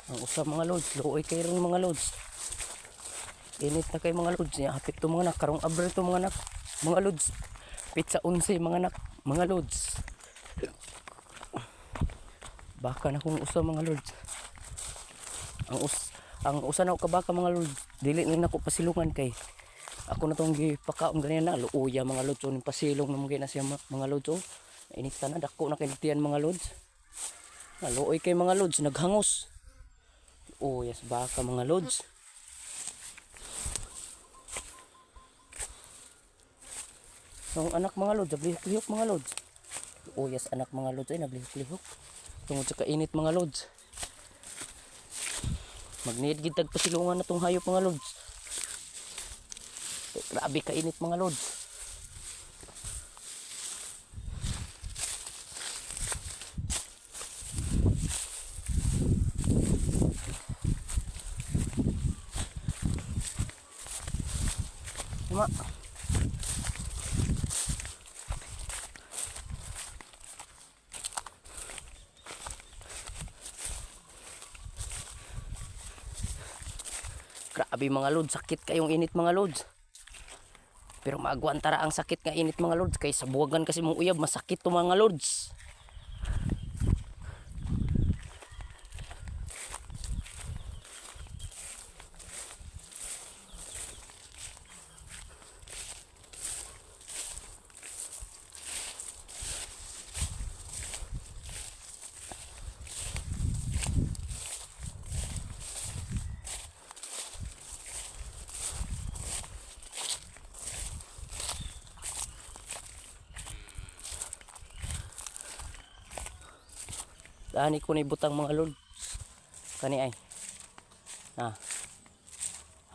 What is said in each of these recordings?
Ang usa mga lods, luoy kay ron mga lods. Init na kay mga lods, ya hapit to mga nak, karong abra to mga nak. Mga lods. Pizza 11 mga nak, mga lods. Baka na kung usa mga lods. Ang usa na ko kabaka mga lods, dili na nako pasilungan kay ako na tong gipakaon ganyan na luoya mga lods, ning pasilong na mga na siya mga lods. Oh. Init na dako na kay tiyan mga lods. Luoy kay mga lods, naghangos. Oh yes, baka mga lods. Ang anak mga lods, naglihok mga lods. Oh yes, anak mga lods ay naglihok-lihok. Tungod sa kainit mga lods. Magniid gid tag pasilungan na tong hayop mga lods. Grabe kainit mga lods. Tama. Grabe mga lods, sakit kayong init mga lods. Pero maagwantara ang sakit nga init mga lods kay sa buwagan kasi mong uyab masakit to mga lods. Dani ko ni butang mga lods. Kani ay.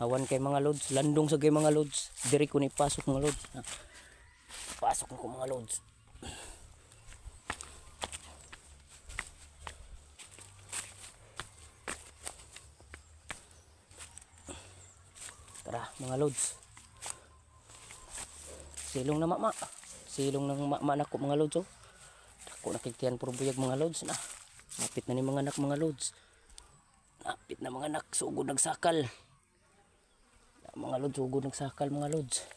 Hawan kay mga lods, landong sa kay mga lods. Diri ko ni pasok mga lods. Pasok ko mga lods. Tara mga lods. Silong na mama. Silong ng mama nako mga lods. Oh. Dako nakiktiyan puro buyag mga lods na. Napit na ni mga anak mga lods. Napit na mga anak, sugod nagsakal. Mga lods, sugod nagsakal mga lods.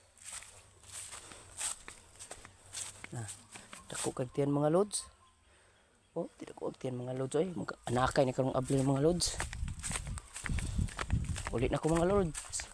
Dako kagtiyan mga lods. Oh, tidak ko agtiyan mga lods. Ay, anakay na karong abli mga lods. Ulit na ko mga lods.